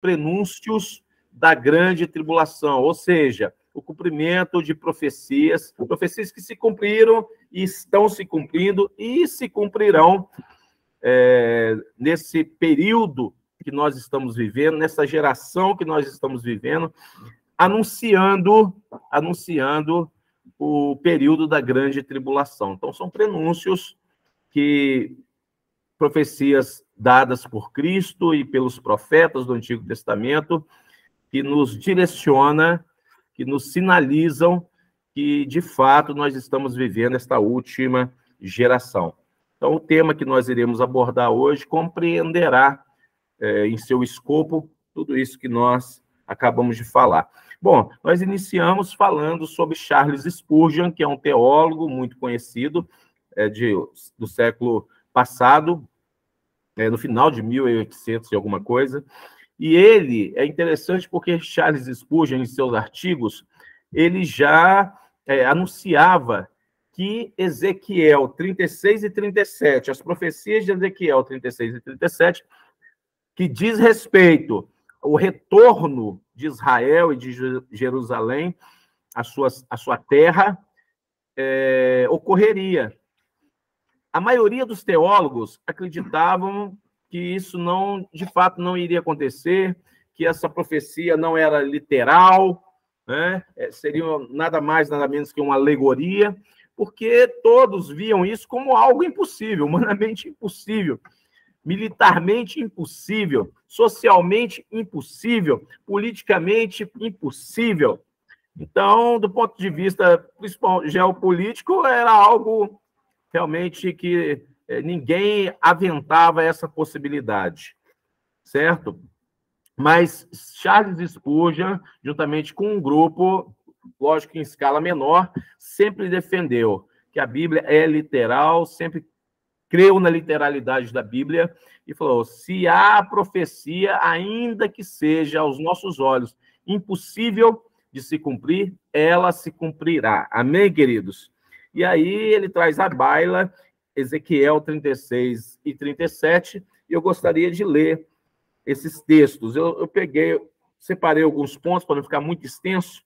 prenúncios da grande tribulação, ou seja, o cumprimento de profecias que se cumpriram e estão se cumprindo e se cumprirão nesse período que nós estamos vivendo, nessa geração que nós estamos vivendo, anunciando o período da grande tribulação. Então, são prenúncios profecias dadas por Cristo e pelos profetas do Antigo Testamento, que nos direciona, que nos sinalizam que, de fato, nós estamos vivendo esta última geração. Então, o tema que nós iremos abordar hoje compreenderá em seu escopo tudo isso que nós acabamos de falar. Bom, nós iniciamos falando sobre Charles Spurgeon, que é um teólogo muito conhecido do século passado, no final de 1800 e alguma coisa, e ele é interessante porque Charles Spurgeon, em seus artigos, ele já anunciava que Ezequiel 36 e 37, as profecias de Ezequiel 36 e 37, que diz respeito ao retorno de Israel e de Jerusalém à sua terra, ocorreria. A maioria dos teólogos acreditavam que isso de fato não iria acontecer, que essa profecia não era literal, né? Seria nada mais, nada menos que uma alegoria, porque todos viam isso como algo impossível, humanamente impossível, militarmente impossível, socialmente impossível, politicamente impossível. Então, do ponto de vista principal geopolítico, era algo realmente que ninguém aventava essa possibilidade, certo? Mas Charles Spurgeon, juntamente com um grupo, lógico em escala menor, sempre defendeu que a Bíblia é literal, sempre creu na literalidade da Bíblia e falou: se há profecia, ainda que seja aos nossos olhos impossível de se cumprir, ela se cumprirá. Amém, queridos? E aí ele traz à baila Ezequiel 36 e 37, e eu gostaria de ler esses textos. Eu separei alguns pontos para não ficar muito extenso,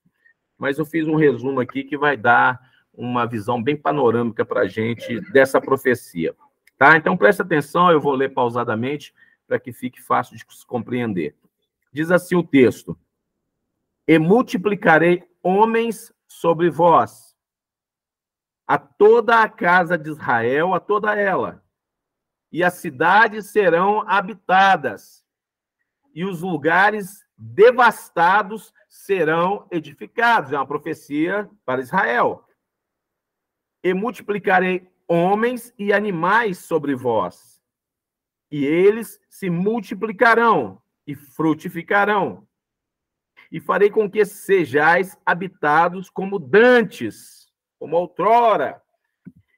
mas eu fiz um resumo aqui que vai dar uma visão bem panorâmica para a gente dessa profecia. Tá? Então, presta atenção, eu vou ler pausadamente para que fique fácil de se compreender. Diz assim o texto: e multiplicarei homens sobre vós, a toda a casa de Israel, a toda ela, e as cidades serão habitadas, e os lugares devastados serão edificados. É uma profecia para Israel. E multiplicarei homens e animais sobre vós, e eles se multiplicarão e frutificarão, e farei com que sejais habitados como dantes, como outrora,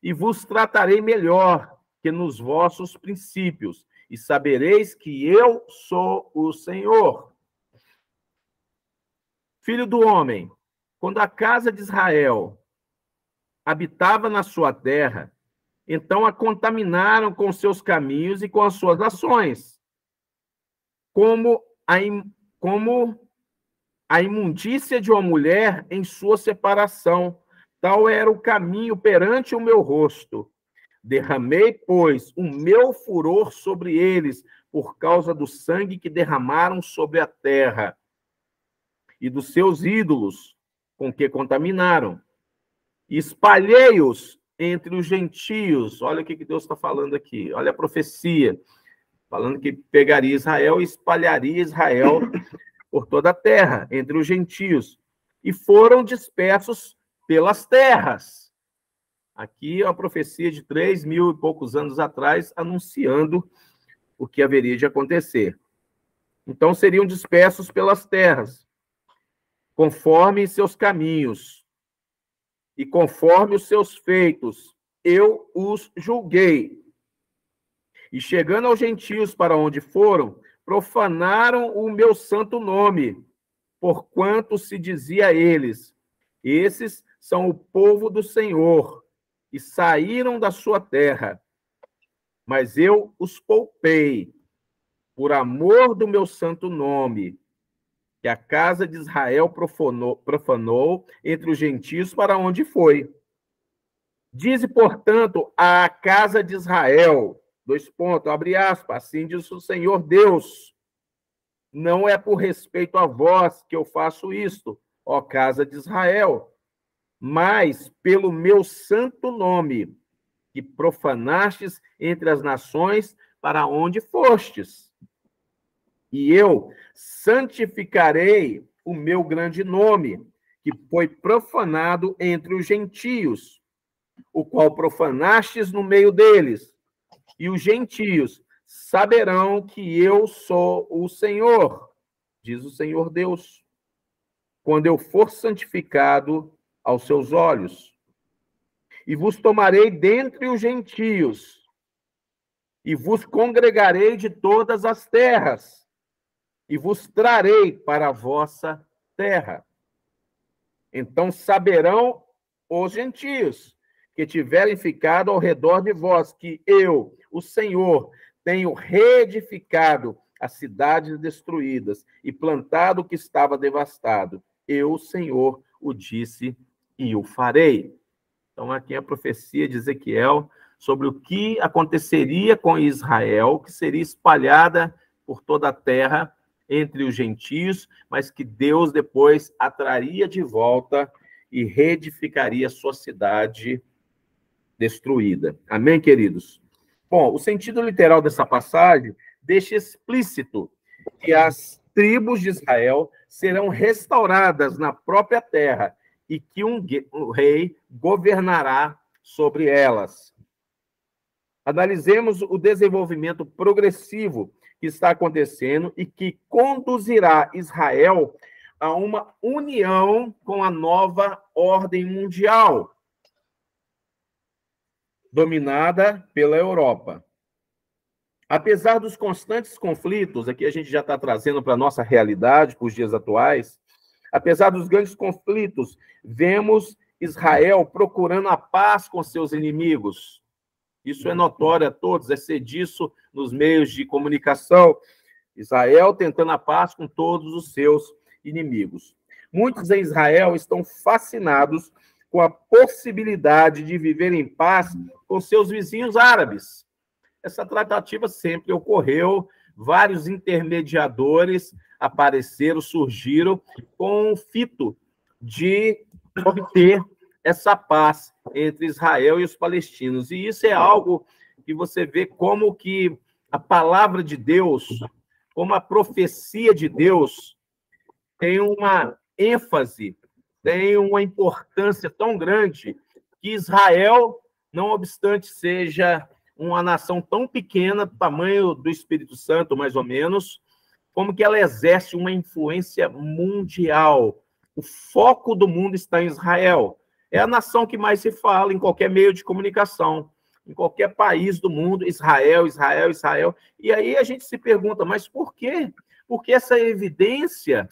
e vos tratarei melhor que nos vossos princípios, e sabereis que eu sou o Senhor. Filho do homem, quando a casa de Israel habitava na sua terra, então a contaminaram com seus caminhos e com as suas ações, como a imundícia de uma mulher em sua separação. Tal era o caminho perante o meu rosto. Derramei, pois, o meu furor sobre eles, por causa do sangue que derramaram sobre a terra e dos seus ídolos, com que contaminaram. Espalhei-os entre os gentios. Olha o que Deus está falando aqui. Olha a profecia. Falando que pegaria Israel e espalharia Israel por toda a terra, entre os gentios. E foram dispersos pelas terras. Aqui é uma profecia de 3.000 e poucos anos atrás, anunciando o que haveria de acontecer. Então, seriam dispersos pelas terras, conforme seus caminhos, e conforme os seus feitos, eu os julguei. E chegando aos gentios para onde foram, profanaram o meu santo nome, porquanto se dizia a eles: esses são o povo do Senhor, e saíram da sua terra. Mas eu os poupei, por amor do meu santo nome, que a casa de Israel profanou entre os gentios para onde foi. Dize, portanto, à casa de Israel, abre aspas, assim diz o Senhor Deus, não é por respeito a vós que eu faço isto, ó casa de Israel, mas pelo meu santo nome, que profanastes entre as nações para onde fostes. E eu santificarei o meu grande nome, que foi profanado entre os gentios, o qual profanastes no meio deles. E os gentios saberão que eu sou o Senhor, diz o Senhor Deus, quando eu for santificado aos seus olhos. E vos tomarei dentre os gentios, e vos congregarei de todas as terras, e vos trarei para a vossa terra. Então saberão os gentios que tiverem ficado ao redor de vós, que eu, o Senhor, tenho reedificado as cidades destruídas e plantado o que estava devastado. Eu, o Senhor, o disse e o farei. Então, aqui é a profecia de Ezequiel sobre o que aconteceria com Israel, que seria espalhada por toda a terra entre os gentios, mas que Deus depois a traria de volta e reedificaria a sua cidade destruída. Amém, queridos? Bom, o sentido literal dessa passagem deixa explícito que as tribos de Israel serão restauradas na própria terra e que um rei governará sobre elas. Analisemos o desenvolvimento progressivo que está acontecendo e que conduzirá Israel a uma união com a nova ordem mundial, dominada pela Europa. Apesar dos constantes conflitos, aqui a gente já está trazendo para a nossa realidade, para os dias atuais, apesar dos grandes conflitos, vemos Israel procurando a paz com seus inimigos. Isso é notório a todos, é ser disso nos meios de comunicação. Israel tentando a paz com todos os seus inimigos. Muitos em Israel estão fascinados com a possibilidade de viver em paz com seus vizinhos árabes. Essa tratativa sempre ocorreu, vários intermediadores apareceram, surgiram com o fito de obter essa paz entre Israel e os palestinos. E isso é algo que você vê como que a palavra de Deus, como a profecia de Deus, tem uma ênfase, tem uma importância tão grande que Israel, não obstante seja uma nação tão pequena, tamanho do Espírito Santo, mais ou menos, como que ela exerce uma influência mundial. O foco do mundo está em Israel. É a nação que mais se fala em qualquer meio de comunicação, em qualquer país do mundo, Israel, Israel, Israel. E aí a gente se pergunta, mas por quê? Por que essa evidência?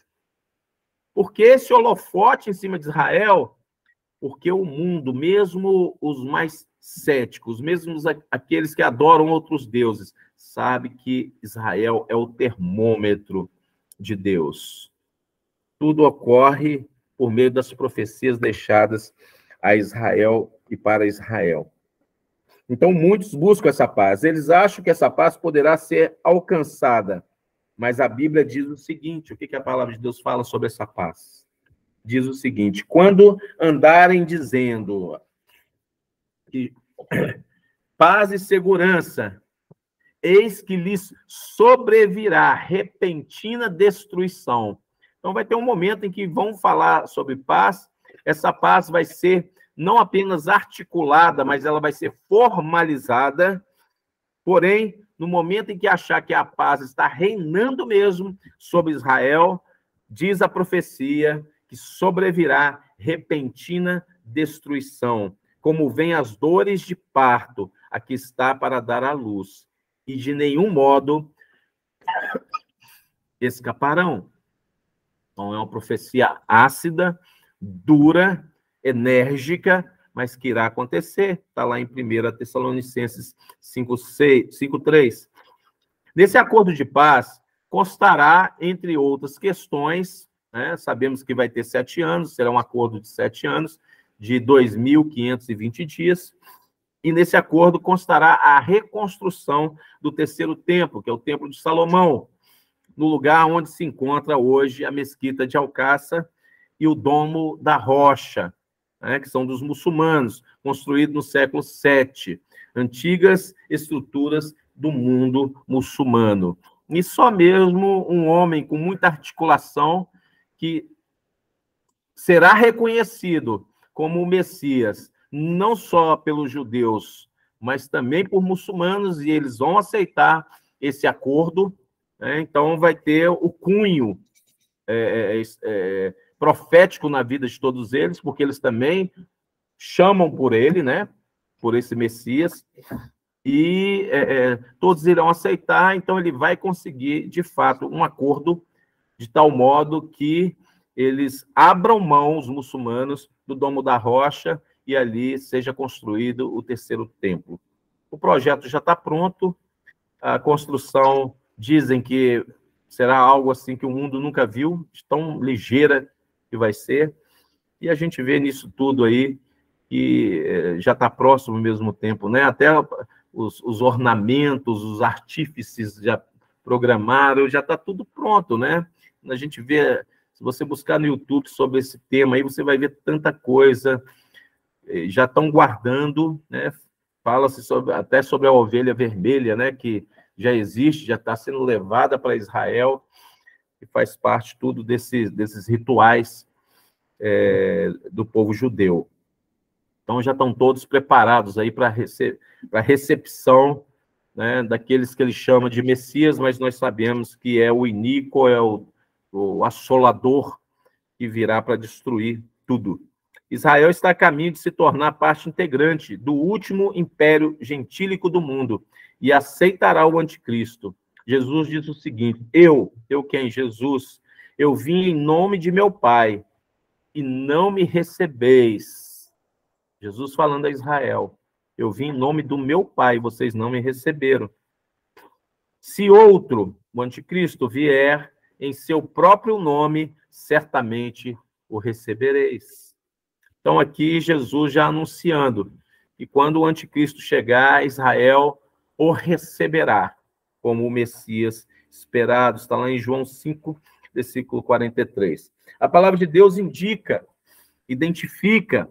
Por que esse holofote em cima de Israel? Porque o mundo, mesmo os mais céticos, mesmo aqueles que adoram outros deuses, sabe que Israel é o termômetro de Deus. Tudo ocorre por meio das profecias deixadas a Israel e para Israel. Então, muitos buscam essa paz. Eles acham que essa paz poderá ser alcançada. Mas a Bíblia diz o seguinte, o que a palavra de Deus fala sobre essa paz? Diz o seguinte, quando andarem dizendo que paz e segurança, eis que lhes sobrevirá repentina destruição. Então, vai ter um momento em que vão falar sobre paz, essa paz vai ser não apenas articulada, mas ela vai ser formalizada, porém, no momento em que achar que a paz está reinando mesmo sobre Israel, diz a profecia que sobrevirá repentina destruição, como vem as dores de parto, a que está para dar à luz, e de nenhum modo escaparão. Então, é uma profecia ácida, dura, enérgica, mas que irá acontecer. Está lá em 1 Tessalonicenses 5:3. Nesse acordo de paz, constará, entre outras questões, né, sabemos que vai ter 7 anos, será um acordo de 7 anos, de 2.520 dias, e nesse acordo constará a reconstrução do terceiro templo, que é o Templo de Salomão, no lugar onde se encontra hoje a Mesquita de Alcácer e o Domo da Rocha, né, que são dos muçulmanos, construído no século VII, antigas estruturas do mundo muçulmano. E só mesmo um homem com muita articulação que será reconhecido como o Messias, não só pelos judeus, mas também por muçulmanos, e eles vão aceitar esse acordo, né? Então vai ter o cunho profético na vida de todos eles, porque eles também chamam por ele, né? Por esse Messias, e todos irão aceitar, então ele vai conseguir, de fato, um acordo de tal modo que eles abram mão, os muçulmanos, do Domo da Rocha, e ali seja construído o terceiro templo. O projeto já está pronto, a construção, dizem que será algo assim que o mundo nunca viu, de tão ligeira que vai ser, e a gente vê nisso tudo aí, que já está próximo ao mesmo tempo, né? Até os ornamentos, os artífices já programaram, já está tudo pronto, né? A gente vê, se você buscar no YouTube sobre esse tema aí, você vai ver tanta coisa, já estão guardando, né? Fala-se até sobre a ovelha vermelha, né? Que já existe, já está sendo levada para Israel, e faz parte tudo desses rituais do povo judeu. Então, já estão todos preparados aí para a recepção, né, daqueles que ele chama de Messias, mas nós sabemos que é o iníquo, é o assolador que virá para destruir tudo. Israel está a caminho de se tornar parte integrante do último império gentílico do mundo e aceitará o anticristo. Jesus diz o seguinte: eu quem? Jesus, eu vim em nome de meu Pai e não me recebeis. Jesus falando a Israel: eu vim em nome do meu Pai, vocês não me receberam. Se outro, o anticristo, vier em seu próprio nome, certamente o recebereis. Então, aqui Jesus já anunciando que quando o anticristo chegar, Israel o receberá como o Messias esperado. Está lá em João 5, versículo 43. A palavra de Deus identifica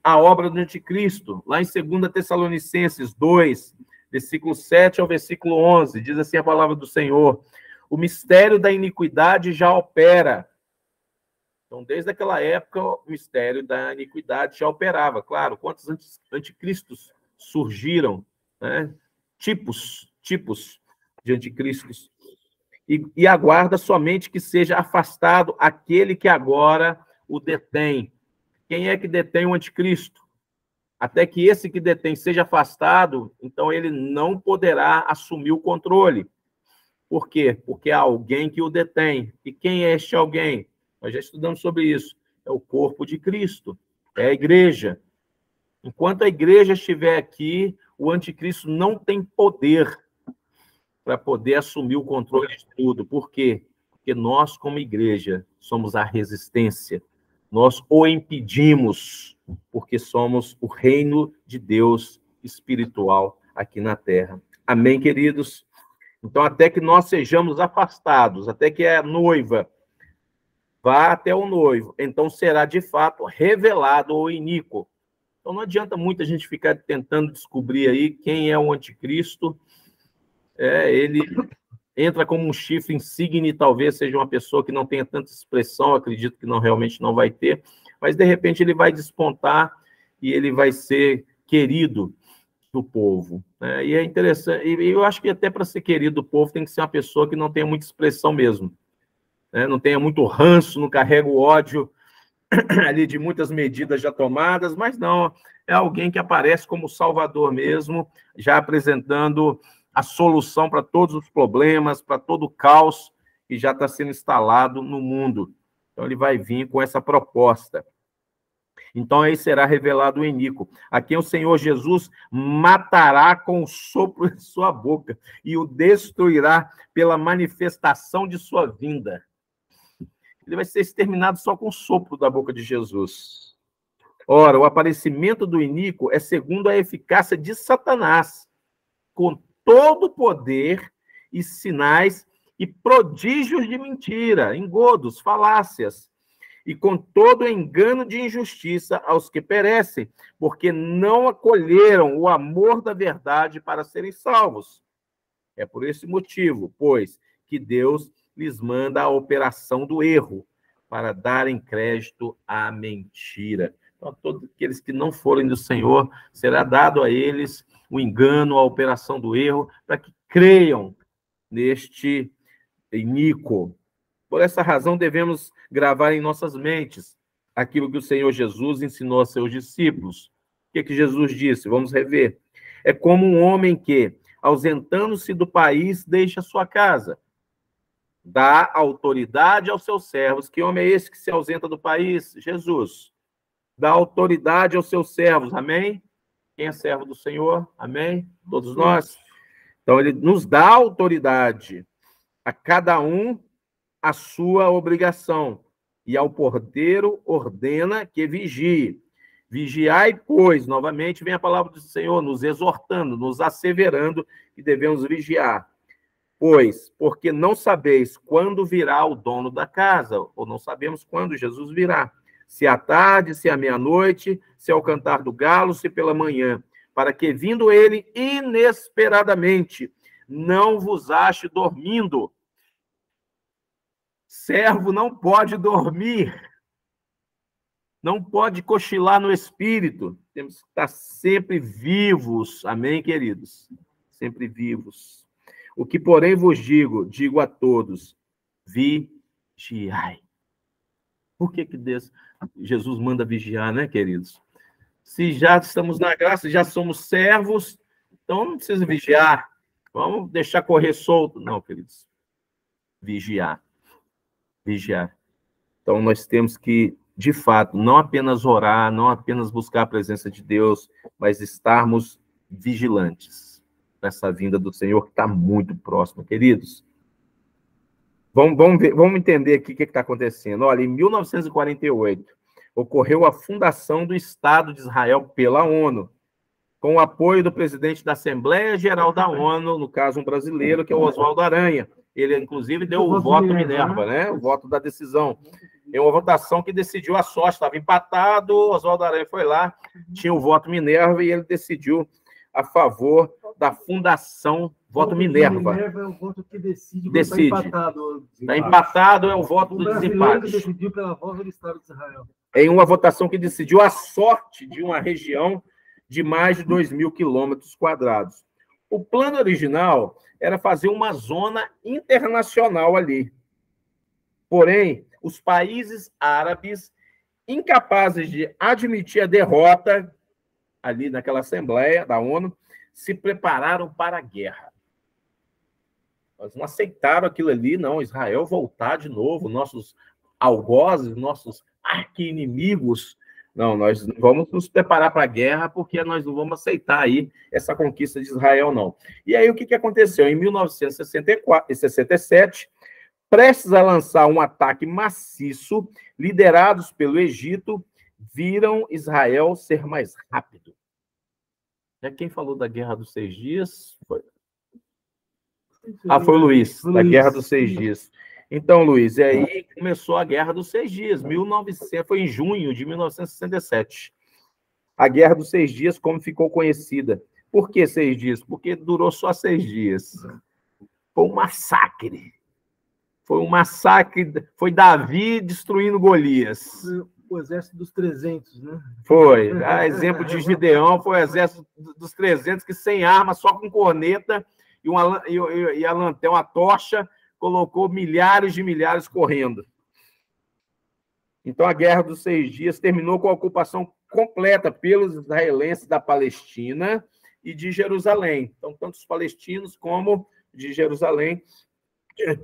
a obra do anticristo, lá em 2 Tessalonicenses 2, versículo 7 ao versículo 11, diz assim a palavra do Senhor: o mistério da iniquidade já opera. Então, desde aquela época, o mistério da iniquidade já operava. Claro, quantos anticristos surgiram, né? Tipos de anticristos. E aguarda somente que seja afastado aquele que agora o detém. Quem é que detém o anticristo? Até que esse que detém seja afastado, então ele não poderá assumir o controle. Por quê? Porque há alguém que o detém. E quem é este alguém? Nós já estudamos sobre isso. É o corpo de Cristo, é a igreja. Enquanto a igreja estiver aqui, o anticristo não tem poder para poder assumir o controle de tudo. Por quê? Porque nós, como igreja, somos a resistência. Nós o impedimos, porque somos o reino de Deus espiritual aqui na terra. Amém, queridos? Então, até que nós sejamos afastados, até que a noiva vá até o noivo, então será de fato revelado o iníquo. Então, não adianta muito a gente ficar tentando descobrir aí quem é o anticristo. Ele entra como um chifre insigne, talvez seja uma pessoa que não tenha tanta expressão, acredito que realmente não vai ter, mas de repente ele vai despontar e ele vai ser querido do povo, né? E é interessante, e eu acho que até para ser querido do povo tem que ser uma pessoa que não tenha muita expressão mesmo, né? Não tenha muito ranço, não carrega o ódio ali de muitas medidas já tomadas, mas não, é alguém que aparece como Salvador mesmo, já apresentando a solução para todos os problemas, para todo o caos que já está sendo instalado no mundo. Então, ele vai vir com essa proposta. Então aí será revelado o iníquo, a quem o Senhor Jesus matará com o sopro de sua boca e o destruirá pela manifestação de sua vinda. Ele vai ser exterminado só com o sopro da boca de Jesus. Ora, o aparecimento do iníquo é segundo a eficácia de Satanás, com todo o poder e sinais e prodígios de mentira, engodos, falácias, e com todo o engano de injustiça aos que perecem, porque não acolheram o amor da verdade para serem salvos. É por esse motivo, pois, que Deus lhes manda a operação do erro, para darem crédito à mentira. Então, todos aqueles que não forem do Senhor, será dado a eles o engano, a operação do erro, para que creiam neste iníquo. Por essa razão, devemos gravar em nossas mentes aquilo que o Senhor Jesus ensinou a seus discípulos. O que Jesus disse? Vamos rever. É como um homem que, ausentando-se do país, deixa sua casa. Dá autoridade aos seus servos. Que homem é esse que se ausenta do país? Jesus. Dá autoridade aos seus servos. Amém? Quem é servo do Senhor? Amém? Todos nós. Então, ele nos dá autoridade. A cada um a sua obrigação. E ao porteiro ordena que vigie. Vigiai, pois, novamente vem a palavra do Senhor, nos exortando, nos asseverando que devemos vigiar. Pois, porque não sabeis quando virá o dono da casa, ou não sabemos quando Jesus virá. Se à tarde, se à meia-noite, se ao cantar do galo, se pela manhã, para que, vindo ele inesperadamente, não vos ache dormindo. Servo não pode dormir, não pode cochilar no espírito. Temos que estar sempre vivos. Amém, queridos? Sempre vivos. O que, porém, vos digo a todos, vigiai. Por que Jesus manda vigiar, né, queridos? Se já estamos na graça, já somos servos, então não precisa vigiar. Vamos deixar correr solto. Não, queridos. Vigiar. Vigiar. Então, nós temos que, de fato, não apenas orar, não apenas buscar a presença de Deus, mas estarmos vigilantes nessa vinda do Senhor, que está muito próxima, queridos. Vamos entender aqui o que está acontecendo. Olha, em 1948, ocorreu a fundação do Estado de Israel pela ONU, com o apoio do presidente da Assembleia Geral da ONU, no caso um brasileiro, que é o Oswaldo Aranha. Ele, inclusive, deu o voto Minerva, né? O voto da decisão. É uma votação que decidiu a sorte, estava empatado, o Oswaldo Aranha foi lá, tinha o voto Minerva e ele decidiu a favor da fundação voto Minerva. Minerva é o voto que decide. Está empatado. Está empatado, é o voto do desempate. Que decidiu pela volta do Estado de Israel. Em uma votação que decidiu a sorte de uma região de mais de 2.000 quilômetros quadrados. O plano original era fazer uma zona internacional ali. Porém, os países árabes, incapazes de admitir a derrota ali naquela Assembleia da ONU, se prepararam para a guerra. Eles não aceitaram aquilo ali, não. Israel voltar de novo, nossos algozes, nossos arqui-inimigos. Não, nós vamos nos preparar para a guerra, porque nós não vamos aceitar aí essa conquista de Israel, não. E aí, o que aconteceu? Em 1967, prestes a lançar um ataque maciço, liderados pelo Egito, viram Israel ser mais rápido. Quem falou da Guerra dos 6 Dias? Foi o Luiz, da Guerra dos 6 Dias. Então, Luiz, e aí começou a Guerra dos 6 Dias, foi em junho de 1967. A Guerra dos 6 Dias, como ficou conhecida. Por que 6 dias? Porque durou só 6 dias. Foi um massacre. Foi Davi destruindo Golias. O exército dos 300, né? Foi. A exemplo de Gideão, foi o exército dos 300 que sem arma, só com corneta e a lanterna, uma tocha, colocou milhares de milhares correndo. Então, a Guerra dos 6 Dias terminou com a ocupação completa pelos israelenses da Palestina e de Jerusalém. Então, tanto os palestinos como de Jerusalém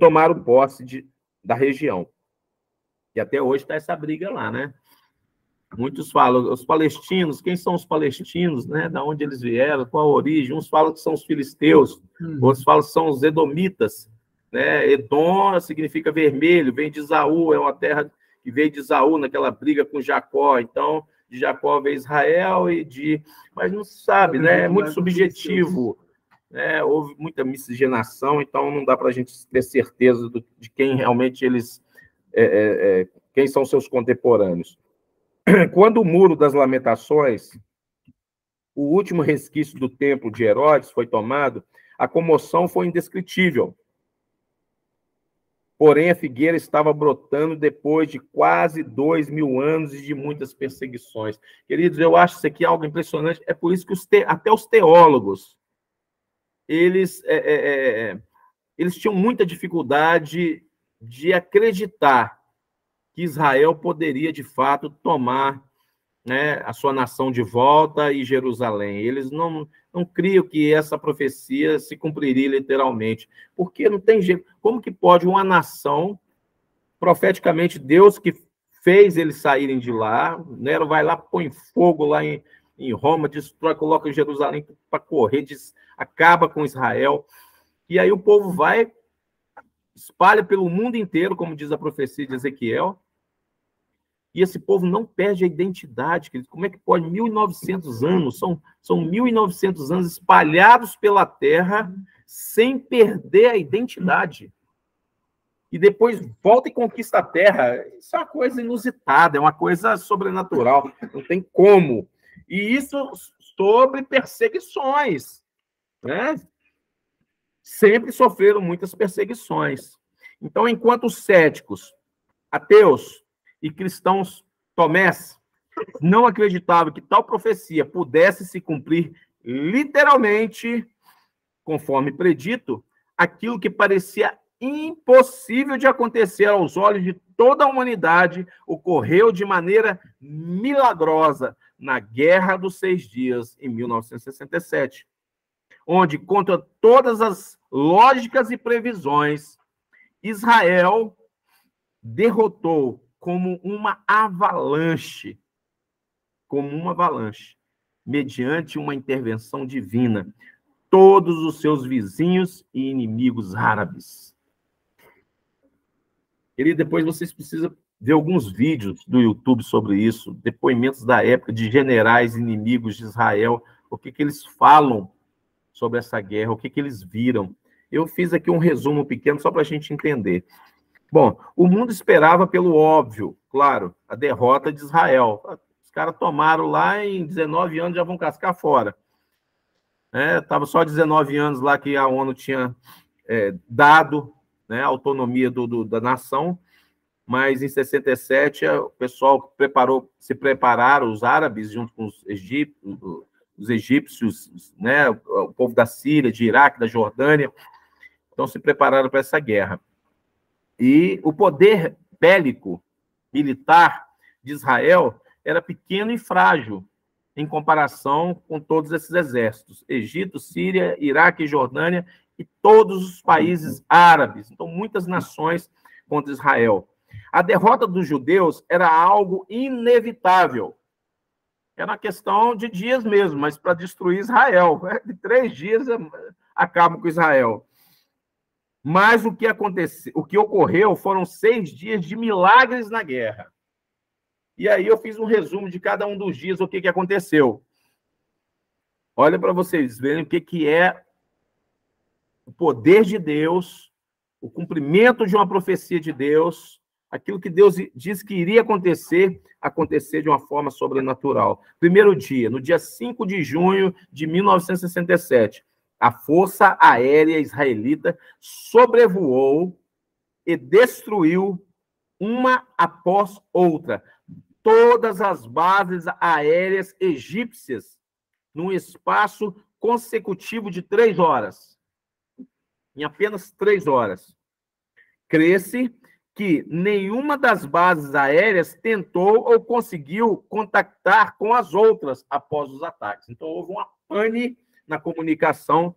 tomaram posse da região. E até hoje está essa briga lá, né? Muitos falam, os palestinos, quem são os palestinos, né? Da onde eles vieram, qual a origem? Uns falam que são os filisteus, outros falam que são os edomitas, né? Edom significa vermelho, vem de Esaú, é uma terra que veio de Esaú naquela briga com Jacó. Então, de Jacó veio Israel mas não se sabe, né? É muito subjetivo, né? Houve muita miscigenação, então não dá para a gente ter certeza de quem realmente eles, quem são seus contemporâneos. Quando o Muro das Lamentações, o último resquício do templo de Herodes, foi tomado, a comoção foi indescritível. Porém, a figueira estava brotando depois de quase 2000 anos e de muitas perseguições. Queridos, eu acho isso aqui algo impressionante. É por isso que até os teólogos, eles tinham muita dificuldade de acreditar que Israel poderia, de fato, tomar, né, a sua nação de volta e Jerusalém. Eles não criam que essa profecia se cumpriria literalmente, porque não tem jeito. Como que pode uma nação, profeticamente, Deus que fez eles saírem de lá, Nero vai lá, põe fogo lá em Roma, destrói, coloca em Jerusalém para correr, acaba com Israel, e aí o povo vai, espalha pelo mundo inteiro, como diz a profecia de Ezequiel, e esse povo não perde a identidade. Como é que pode? 1.900 anos, são 1.900 anos espalhados pela terra sem perder a identidade. E depois volta e conquista a terra. Isso é uma coisa inusitada, é uma coisa sobrenatural, não tem como. E isso sobre perseguições, né? Sempre sofreram muitas perseguições. Então, enquanto os céticos, ateus e cristãos tomés não acreditavam que tal profecia pudesse se cumprir literalmente, conforme predito, aquilo que parecia impossível de acontecer aos olhos de toda a humanidade ocorreu de maneira milagrosa na Guerra dos 6 Dias, em 1967, onde, contra todas as lógicas e previsões, Israel derrotou como uma avalanche, mediante uma intervenção divina, todos os seus vizinhos e inimigos árabes. Querido, depois vocês precisam ver alguns vídeos do YouTube sobre isso, depoimentos da época de generais inimigos de Israel, o que eles falam sobre essa guerra, o que eles viram. Eu fiz aqui um resumo pequeno só para a gente entender. Bom, o mundo esperava pelo óbvio, claro, a derrota de Israel. Os caras tomaram lá em 19 anos, já vão cascar fora. Estava só 19 anos lá que a ONU tinha dado, né, a autonomia da nação, mas em 67 o pessoal se prepararam, os árabes, junto com os egípcios, né, o povo da Síria, de Iraque, da Jordânia, então se prepararam para essa guerra. E o poder bélico, militar de Israel era pequeno e frágil em comparação com todos esses exércitos. Egito, Síria, Iraque, Jordânia e todos os países árabes. Então, muitas nações contra Israel. A derrota dos judeus era algo inevitável. Era uma questão de dias mesmo, mas para destruir Israel. De 3 dias acabam com Israel. Mas o que ocorreu foram 6 dias de milagres na guerra. E aí eu fiz um resumo de cada um dos dias, o que aconteceu. Olha para vocês verem o que é o poder de Deus, o cumprimento de uma profecia de Deus, aquilo que Deus disse que iria acontecer de uma forma sobrenatural. Primeiro dia, no dia 5 de junho de 1967, a Força Aérea Israelita sobrevoou e destruiu, uma após outra, todas as bases aéreas egípcias num espaço consecutivo de 3 horas. Em apenas 3 horas. Crê-se que nenhuma das bases aéreas tentou ou conseguiu contactar com as outras após os ataques. Então, houve uma pane na comunicação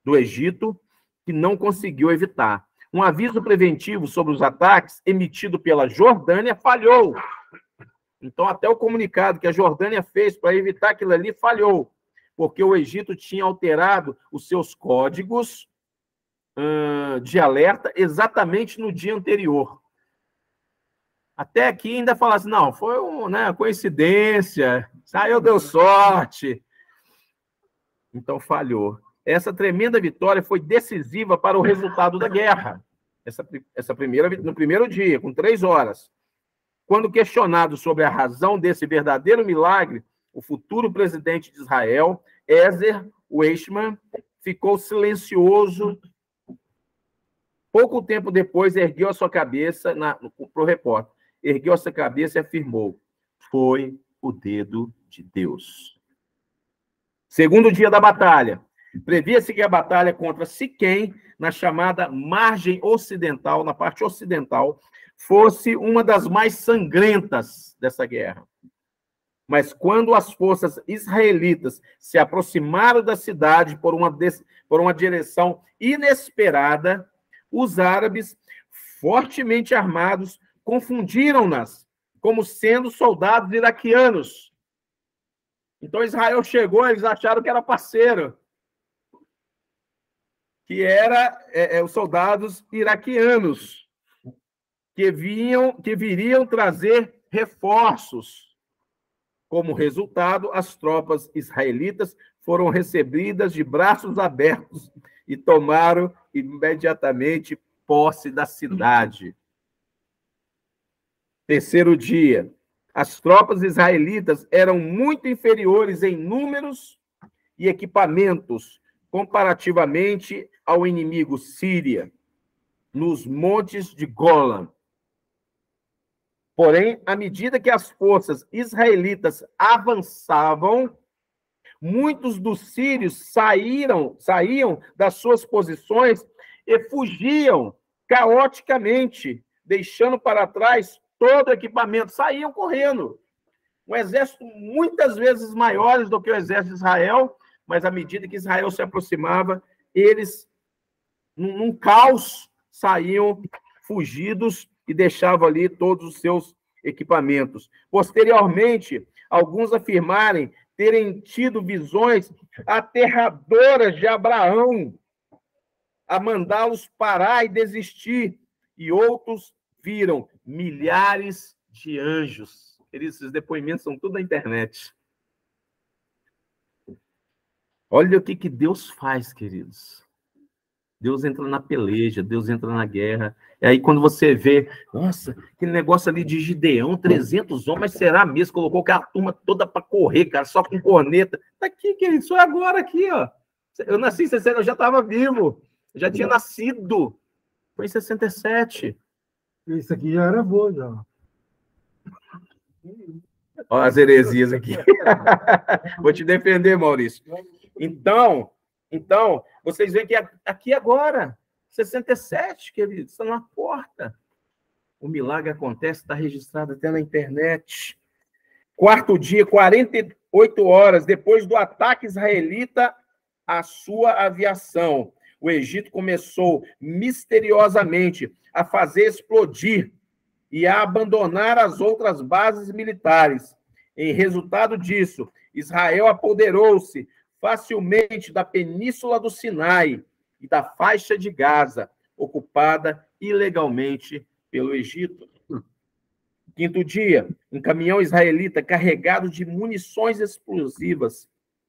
do Egito que não conseguiu evitar. Um aviso preventivo sobre os ataques emitido pela Jordânia falhou. Então, até o comunicado que a Jordânia fez para evitar aquilo ali falhou, porque o Egito tinha alterado os seus códigos de alerta exatamente no dia anterior. Até aqui ainda fala assim, não, foi uma coincidência, saiu, deu sorte. Então, falhou. Essa tremenda vitória foi decisiva para o resultado da guerra. No primeiro dia, com 3 horas. Quando questionado sobre a razão desse verdadeiro milagre, o futuro presidente de Israel, Ezer Weizmann, ficou silencioso. Pouco tempo depois, ergueu a sua cabeça para o repórter. Ergueu a sua cabeça e afirmou: foi o dedo de Deus. Segundo dia da batalha. Previa-se que a batalha contra Siquém, na chamada margem ocidental, na parte ocidental, fosse uma das mais sangrentas dessa guerra. Mas quando as forças israelitas se aproximaram da cidade por uma direção inesperada, os árabes, fortemente armados, confundiram-nas como sendo soldados iraquianos. Então Israel chegou, eles acharam que era parceiro, que era os soldados iraquianos, que viriam trazer reforços. Como resultado, as tropas israelitas foram recebidas de braços abertos e tomaram imediatamente posse da cidade. Terceiro dia. As tropas israelitas eram muito inferiores em números e equipamentos comparativamente ao inimigo síria, nos montes de Golan. Porém, à medida que as forças israelitas avançavam, muitos dos sírios saíam das suas posições e fugiam caoticamente, deixando para trás todo o equipamento. Saíam correndo. Um exército muitas vezes maior do que o exército de Israel, mas à medida que Israel se aproximava, eles, num caos, saíam fugidos e deixavam ali todos os seus equipamentos. Posteriormente, alguns afirmarem terem tido visões aterradoras de Abraão, a mandá-los parar e desistir, e outros viram milhares de anjos. Esses depoimentos são tudo na internet. Olha o que Deus faz, queridos. Deus entra na peleja, Deus entra na guerra. E aí, quando você vê, nossa, aquele negócio ali de Gideão, 300 homens, será mesmo? Colocou aquela turma toda para correr, cara, só com corneta. Tá aqui, querido, isso é agora aqui, ó. Eu nasci em 60, eu já estava vivo. Eu já tinha nascido. Foi em 67. Isso aqui já era bom, já. Olha as heresias aqui. Vou te defender, Maurício. Então, vocês veem que aqui agora, 67, queridos, está na porta. O milagre acontece, está registrado até na internet. Quarto dia, 48 horas depois do ataque israelita à sua aviação, o Egito começou misteriosamente a fazer explodir e a abandonar as outras bases militares. Em resultado disso, Israel apoderou-se facilmente da Península do Sinai e da faixa de Gaza, ocupada ilegalmente pelo Egito. Quinto dia, um caminhão israelita carregado de munições explosivas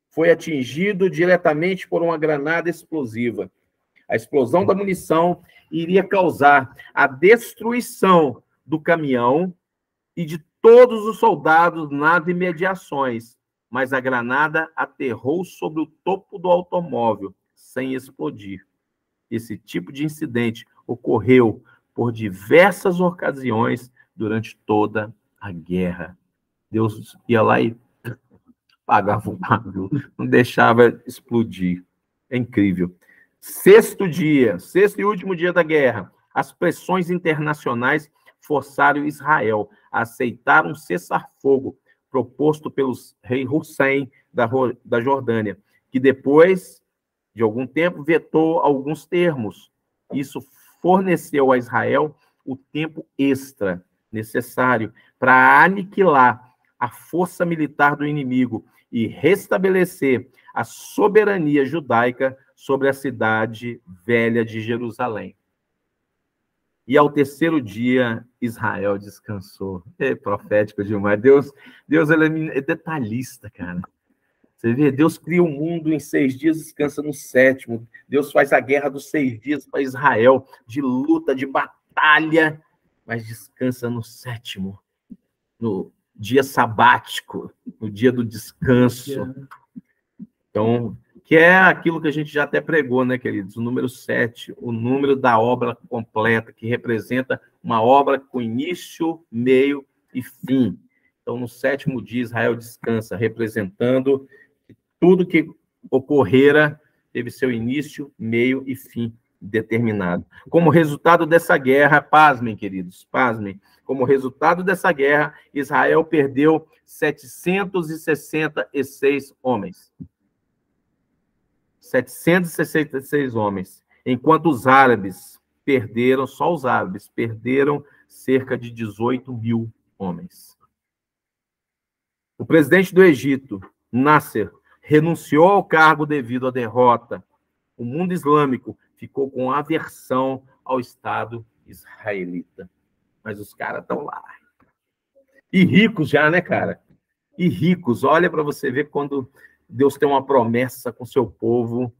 foi atingido diretamente por uma granada explosiva. A explosão da munição iria causar a destruição do caminhão e de todos os soldados nas imediações, mas a granada aterrou sobre o topo do automóvel, sem explodir. Esse tipo de incidente ocorreu por diversas ocasiões durante toda a guerra. Deus ia lá e apagava o bagulho, não deixava explodir. É incrível. Sexto e último dia da guerra, as pressões internacionais forçaram Israel a aceitar um cessar-fogo proposto pelo rei Hussein da Jordânia, que depois de algum tempo vetou alguns termos. Isso forneceu a Israel o tempo extra necessário para aniquilar a força militar do inimigo e restabelecer a soberania judaica sobre a cidade velha de Jerusalém. E ao terceiro dia, Israel descansou. É profético demais. Deus ele é detalhista, cara. Você vê, Deus cria o mundo em 6 dias, descansa no 7º. Deus faz a guerra dos 6 dias para Israel, de luta, de batalha, mas descansa no 7º, no dia sabático, no dia do descanso. Então, que é aquilo que a gente já até pregou, né, queridos? O número 7, o número da obra completa, que representa uma obra com início, meio e fim. Então, no 7º dia, Israel descansa, representando que tudo que ocorrera teve seu início, meio e fim determinado. Como resultado dessa guerra, pasmem, queridos, pasmem, como resultado dessa guerra, Israel perdeu 766 homens. 766 homens, enquanto os árabes perderam, só os árabes perderam cerca de 18.000 homens. O presidente do Egito, Nasser, renunciou ao cargo devido à derrota. O mundo islâmico ficou com aversão ao Estado israelita. Mas os caras estão lá. E ricos já, né, cara? E ricos. Olha para você ver quando Deus tem uma promessa com seu povo.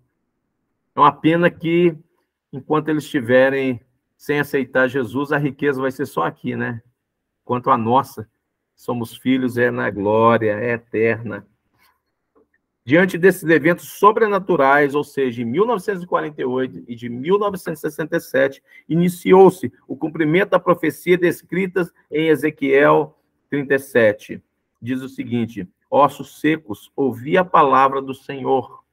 É uma pena que, enquanto eles estiverem sem aceitar Jesus, a riqueza vai ser só aqui, né? Quanto a nossa, somos filhos, é na glória, é eterna. Diante desses eventos sobrenaturais, ou seja, em 1948 e de 1967, iniciou-se o cumprimento da profecia descrita em Ezequiel 37. Diz o seguinte: ossos secos, ouvi a palavra do Senhor.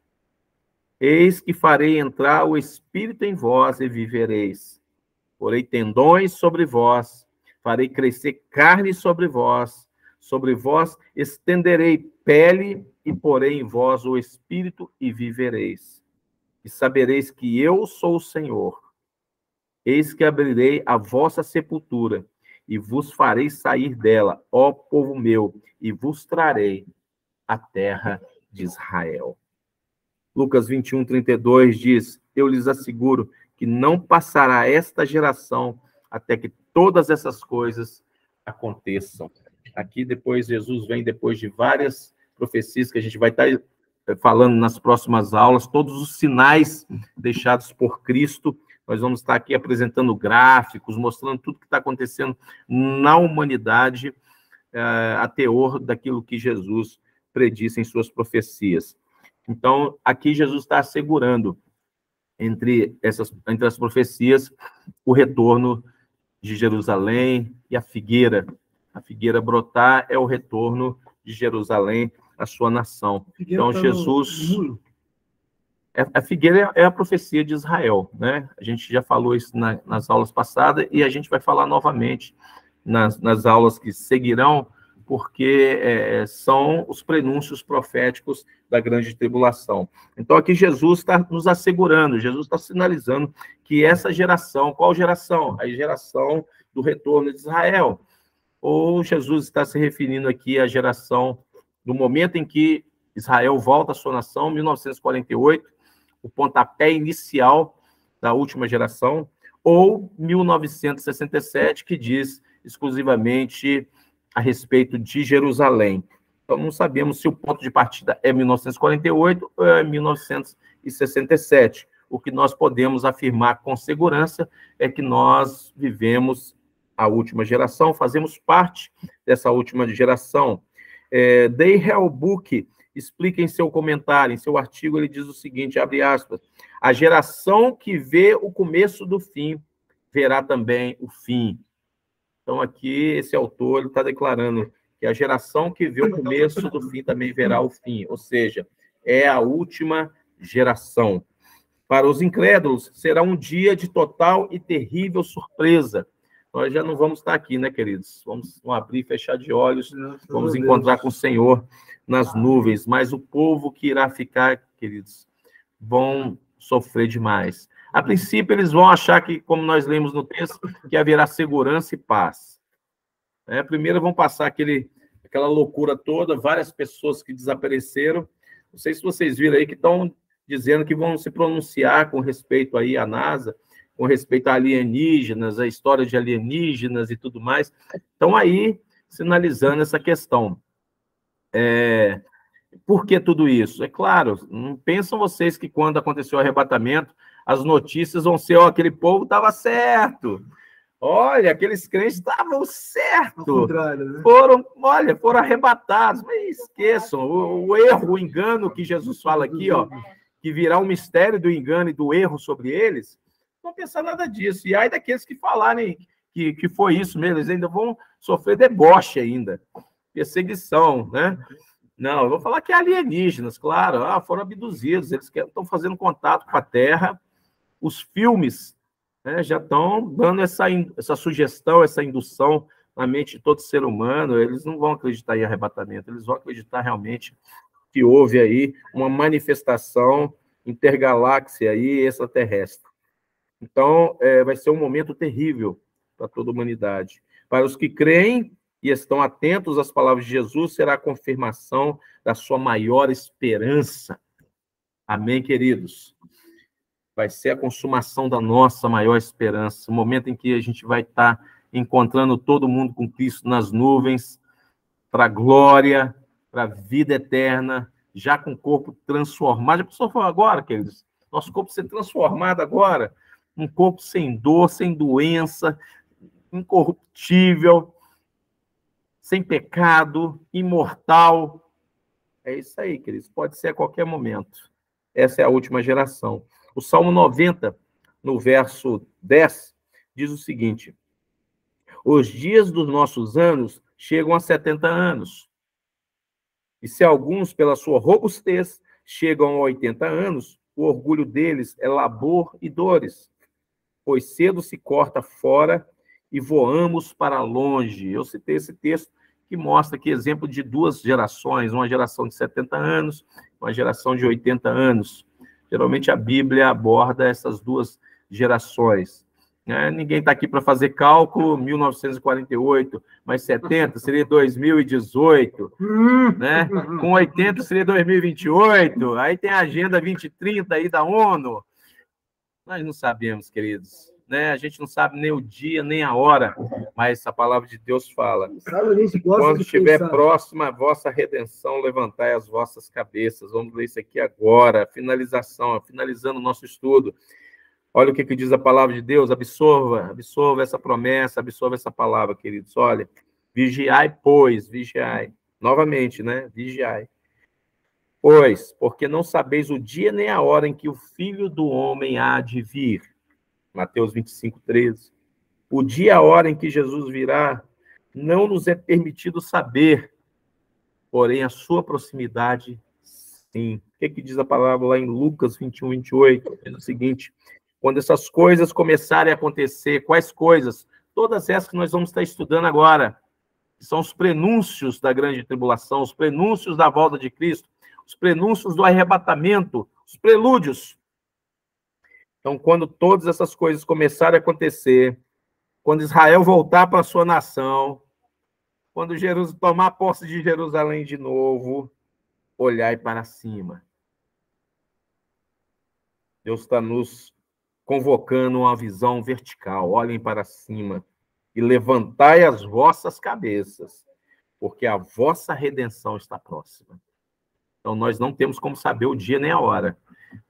Eis que farei entrar o Espírito em vós e vivereis. Porei tendões sobre vós, farei crescer carne sobre vós estenderei pele e porei em vós o Espírito e vivereis. E sabereis que eu sou o Senhor. Eis que abrirei a vossa sepultura e vos farei sair dela, ó povo meu, e vos trarei a terra de Israel. Lucas 21, 32 diz: eu lhes asseguro que não passará esta geração até que todas essas coisas aconteçam. Aqui depois, Jesus vem depois de várias profecias que a gente vai estar falando nas próximas aulas, todos os sinais deixados por Cristo. Nós vamos estar aqui apresentando gráficos, mostrando tudo que está acontecendo na humanidade, a teor daquilo que Jesus predisse em suas profecias. Então, aqui Jesus está assegurando, entre as profecias, o retorno de Jerusalém e a figueira. A figueira brotar é o retorno de Jerusalém à sua nação. Então, Jesus... A figueira é a profecia de Israel, né? A gente já falou isso nas aulas passadas e a gente vai falar novamente nas aulas que seguirão, porque são os prenúncios proféticos da grande tribulação. Então, aqui Jesus está nos assegurando, Jesus está sinalizando que essa geração, qual geração? A geração do retorno de Israel. Ou Jesus está se referindo aqui à geração do momento em que Israel volta à sua nação, 1948, o pontapé inicial da última geração, ou 1967, que diz exclusivamente a respeito de Jerusalém. Então, não sabemos se o ponto de partida é 1948 ou é 1967. O que nós podemos afirmar com segurança é que nós vivemos a última geração, fazemos parte dessa última geração. Dale Book explica em seu comentário, em seu artigo, ele diz o seguinte, abre aspas: a geração que vê o começo do fim, verá também o fim. Então, aqui, esse autor está declarando que a geração que vê o começo do fim também verá o fim, ou seja, é a última geração. Para os incrédulos, será um dia de total e terrível surpresa. Nós já não vamos estar aqui, né, queridos? Vamos abrir e fechar de olhos, vamos encontrar com o Senhor nas nuvens, mas o povo que irá ficar, queridos, vão sofrer demais. A princípio, eles vão achar que, como nós lemos no texto, que haverá segurança e paz. Primeiro vão passar aquela loucura toda, várias pessoas que desapareceram. Não sei se vocês viram aí que estão dizendo que vão se pronunciar com respeito aí à NASA, com respeito a alienígenas, a história de alienígenas e tudo mais. Estão aí sinalizando essa questão. Por que tudo isso? É claro, não pensam vocês que quando aconteceu o arrebatamento, as notícias vão ser, aquele povo estava certo. Olha, aqueles crentes estavam certo. Né? Foram arrebatados. Mas esqueçam, o erro, o engano que Jesus fala aqui, que virá um mistério do engano e do erro sobre eles, não pensar nada disso. E aí daqueles que falarem que foi isso mesmo, eles ainda vão sofrer deboche ainda, perseguição, né? Não, eu vou falar que é alienígenas, claro, foram abduzidos, eles estão fazendo contato com a Terra, os filmes, né, já estão dando essa sugestão, essa indução na mente de todo ser humano. Eles não vão acreditar em arrebatamento, eles vão acreditar realmente que houve aí uma manifestação intergaláxia aí, extraterrestre. Então, vai ser um momento terrível para toda a humanidade. Para os que creem e estão atentos às palavras de Jesus, será a confirmação da sua maior esperança. Amém, queridos? Vai ser a consumação da nossa maior esperança, o momento em que a gente vai estar encontrando todo mundo com Cristo nas nuvens, para a glória, para a vida eterna, já com o corpo transformado. Já pensou agora, queridos? Nosso corpo ser transformado agora, um corpo sem dor, sem doença, incorruptível, sem pecado, imortal. É isso aí, queridos. Pode ser a qualquer momento. Essa é a última geração. O Salmo 90, no verso 10, diz o seguinte: os dias dos nossos anos chegam a 70 anos. E se alguns, pela sua robustez, chegam a 80 anos, o orgulho deles é labor e dores, pois cedo se corta fora e voamos para longe. Eu citei esse texto que mostra aqui exemplo de duas gerações, uma geração de 70 anos, uma geração de 80 anos. Geralmente a Bíblia aborda essas duas gerações. Ninguém está aqui para fazer cálculo, 1948, mais 70 seria 2018, né? Com 80 seria 2028, aí tem a Agenda 2030 aí da ONU. Nós não sabemos, queridos, né? A gente não sabe nem o dia, nem a hora, mas a palavra de Deus fala: quando estiver próxima a vossa redenção, levantai as vossas cabeças. Vamos ler isso aqui agora, finalizando o nosso estudo. Olha o que diz a palavra de Deus: absorva essa promessa, absorva essa palavra, queridos. Olha, vigiai, pois, vigiai. Novamente, né? Vigiai. Pois, porque não sabeis o dia nem a hora em que o Filho do Homem há de vir. Mateus 25, 13. O dia e a hora em que Jesus virá não nos é permitido saber, porém a sua proximidade, sim. O que diz a palavra lá em Lucas 21, 28? Diz o seguinte: quando essas coisas começarem a acontecer, quais coisas? Todas essas que nós vamos estar estudando agora, que são os prenúncios da grande tribulação, os prenúncios da volta de Cristo, os prenúncios do arrebatamento, os prelúdios. Então, quando todas essas coisas começarem a acontecer, quando Israel voltar para a sua nação, quando Jesus tomar posse de Jerusalém de novo, olhai para cima. Deus está nos convocando uma visão vertical. Olhem para cima e levantai as vossas cabeças, porque a vossa redenção está próxima. Então, nós não temos como saber o dia nem a hora,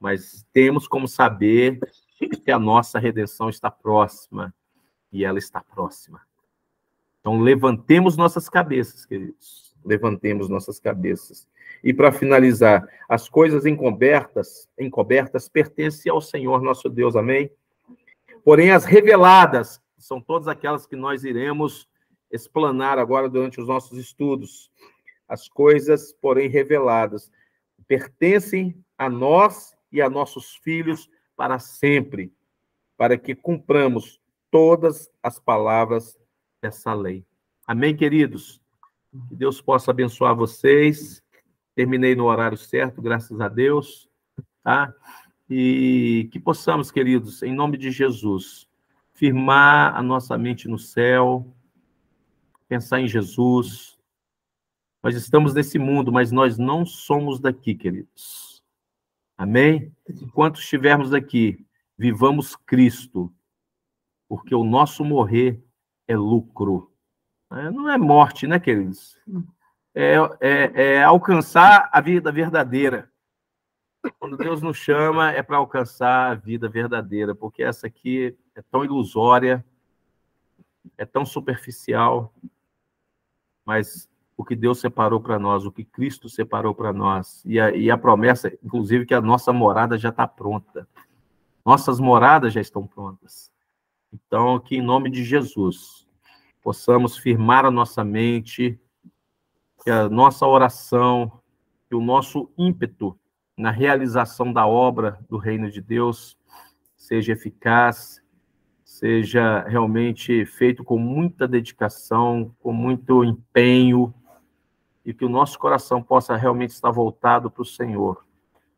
mas temos como saber que a nossa redenção está próxima, e ela está próxima. Então, levantemos nossas cabeças, queridos. Levantemos nossas cabeças. E, para finalizar, as coisas encobertas pertencem ao Senhor nosso Deus, amém? Porém, as reveladas são todas aquelas que nós iremos explanar agora durante os nossos estudos. As coisas, porém, reveladas pertencem a nós e a nossos filhos para sempre, para que cumpramos todas as palavras dessa lei. Amém, queridos? Que Deus possa abençoar vocês. Terminei no horário certo, graças a Deus, tá? E que possamos, queridos, em nome de Jesus, firmar a nossa mente no céu, pensar em Jesus. Nós estamos nesse mundo, mas nós não somos daqui, queridos. Amém? Enquanto estivermos aqui, vivamos Cristo, porque o nosso morrer é lucro. Não é morte, né, queridos? É alcançar a vida verdadeira. Quando Deus nos chama, é para alcançar a vida verdadeira, porque essa aqui é tão ilusória, é tão superficial, mas o que Deus separou para nós, o que Cristo separou para nós, e a promessa, inclusive, que a nossa morada já está pronta. Nossas moradas já estão prontas. Então, que em nome de Jesus, possamos firmar a nossa mente, que a nossa oração, que o nosso ímpeto na realização da obra do reino de Deus seja eficaz, seja realmente feito com muita dedicação, com muito empenho, e que o nosso coração possa realmente estar voltado para o Senhor,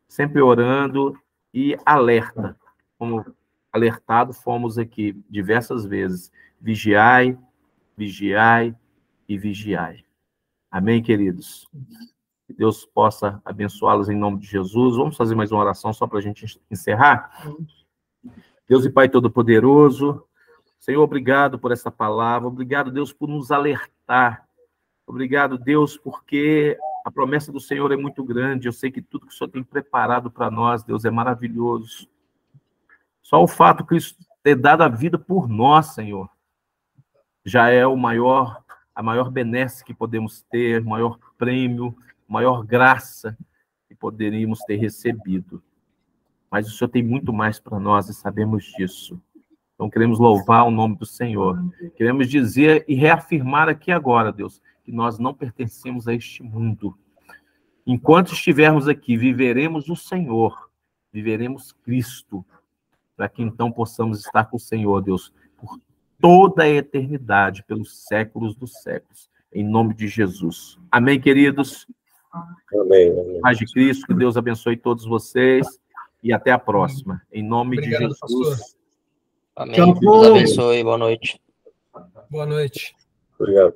sempre orando e alerta, como alertado fomos aqui diversas vezes. Vigiai, vigiai e vigiai. Amém, queridos? Que Deus possa abençoá-los em nome de Jesus. Vamos fazer mais uma oração só para a gente encerrar? Deus e Pai Todo-Poderoso, Senhor, obrigado por essa palavra. Obrigado, Deus, por nos alertar. Obrigado, Deus, porque a promessa do Senhor é muito grande. Eu sei que tudo que o Senhor tem preparado para nós, Deus, é maravilhoso. Só o fato de Cristo ter dado a vida por nós, Senhor, já é a maior benesse que podemos ter, o maior prêmio, a maior graça que poderíamos ter recebido. Mas o Senhor tem muito mais para nós e sabemos disso. Então, queremos louvar o nome do Senhor. Queremos dizer e reafirmar aqui agora, Deus, que nós não pertencemos a este mundo. Enquanto estivermos aqui, viveremos o Senhor, viveremos Cristo, para que então possamos estar com o Senhor, Deus, por toda a eternidade, pelos séculos dos séculos, em nome de Jesus. Amém, queridos? Amém. Paz de Cristo, que Deus abençoe todos vocês e até a próxima. Em nome de Jesus. Pastor. Amém. Deus abençoe. Boa noite. Boa noite. Obrigado.